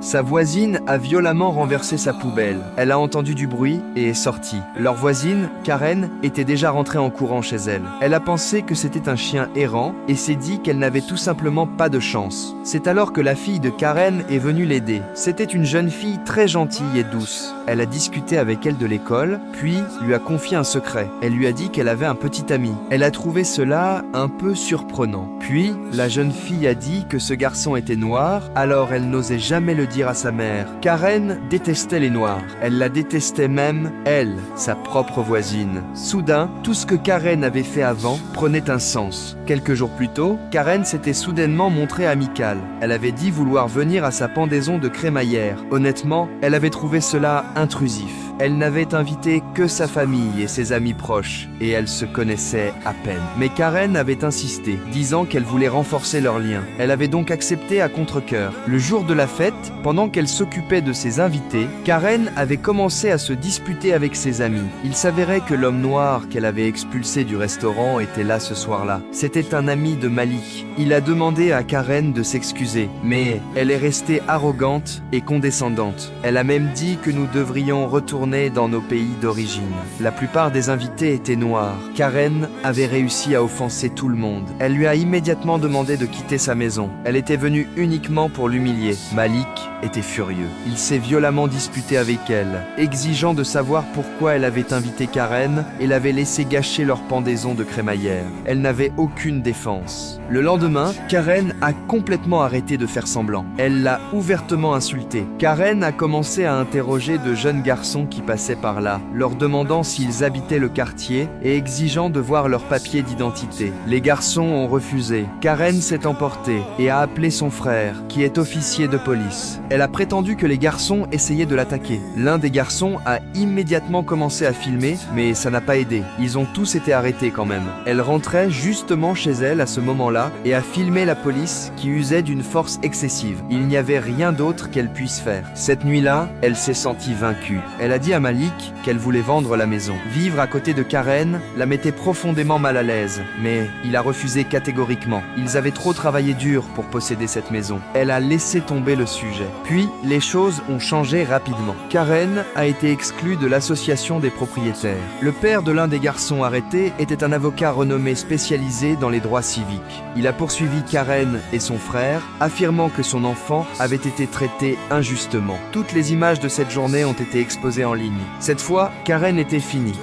Sa voisine a violemment renversé sa poubelle. Elle a entendu du bruit et est sortie. Leur voisine, Karen, était déjà rentrée en courant chez elle. Elle a pensé que c'était un chien errant et s'est dit qu'elle n'avait tout simplement pas de chance. C'est alors que la fille de Karen est venue l'aider. C'était une jeune fille très gentille et douce. Elle a discuté avec elle de l'école, puis lui a confié un secret. Elle lui a dit qu'elle avait un petit ami. Elle a trouvé cela un peu surprenant. Puis, la jeune fille a dit que ce garçon était noir, alors elle n'osait jamais le dire à sa mère. Karen détestait les noirs. Elle la détestait même, elle, sa propre voisine. Soudain, tout ce que Karen avait fait avant prenait un sens. Quelques jours plus tôt, Karen s'était soudainement montrée amicale. Elle avait dit vouloir venir à sa pendaison de crémaillère. Honnêtement, elle avait trouvé cela intrusif. Elle n'avait invité que sa famille et ses amis proches, et elle se connaissait à peine. Mais Karen avait insisté, disant qu'elle voulait renforcer leurs liens. Elle avait donc accepté à contre-cœur. Le jour de la fête, pendant qu'elle s'occupait de ses invités, Karen avait commencé à se disputer avec ses amis. Il s'avérait que l'homme noir qu'elle avait expulsé du restaurant était là ce soir-là. C'était un ami de Malik. Il a demandé à Karen de s'excuser, mais elle est restée arrogante et condescendante. Elle a même dit que nous devrions retourner dans nos pays d'origine. La plupart des invités étaient noirs. Karen avait réussi à offenser tout le monde. Elle lui a immédiatement demandé de quitter sa maison. Elle était venue uniquement pour l'humilier. Malik était furieux. Il s'est violemment disputé avec elle, exigeant de savoir pourquoi elle avait invité Karen et l'avait laissé gâcher leur pendaison de crémaillère. Elle n'avait aucune défense. Le lendemain, Karen a complètement arrêté de faire semblant. Elle l'a ouvertement insulté. Karen a commencé à interroger de jeunes garçons qui passaient par là, leur demandant s'ils habitaient le quartier et exigeant de voir leurs papiers d'identité. Les garçons ont refusé. Karen s'est emportée et a appelé son frère, qui est officier de police. Elle a prétendu que les garçons essayaient de l'attaquer. L'un des garçons a immédiatement commencé à filmer, mais ça n'a pas aidé. Ils ont tous été arrêtés quand même. Elle rentrait justement chez elle à ce moment-là et a filmé la police qui usait d'une force excessive. Il n'y avait rien d'autre qu'elle puisse faire. Cette nuit-là, elle s'est sentie vaincue. Elle a dit à Malik qu'elle voulait vendre la maison. Vivre à côté de Karen la mettait profondément mal à l'aise, mais il a refusé catégoriquement. Ils avaient trop travaillé dur pour posséder cette maison. Elle a laissé tomber le sujet. Puis, les choses ont changé rapidement. Karen a été exclue de l'association des propriétaires. Le père de l'un des garçons arrêtés était un avocat renommé spécialisé dans les droits civiques. Il a poursuivi Karen et son frère, affirmant que son enfant avait été traité injustement. Toutes les images de cette journée ont été exposées en ligne. Cette fois, Karen était finie.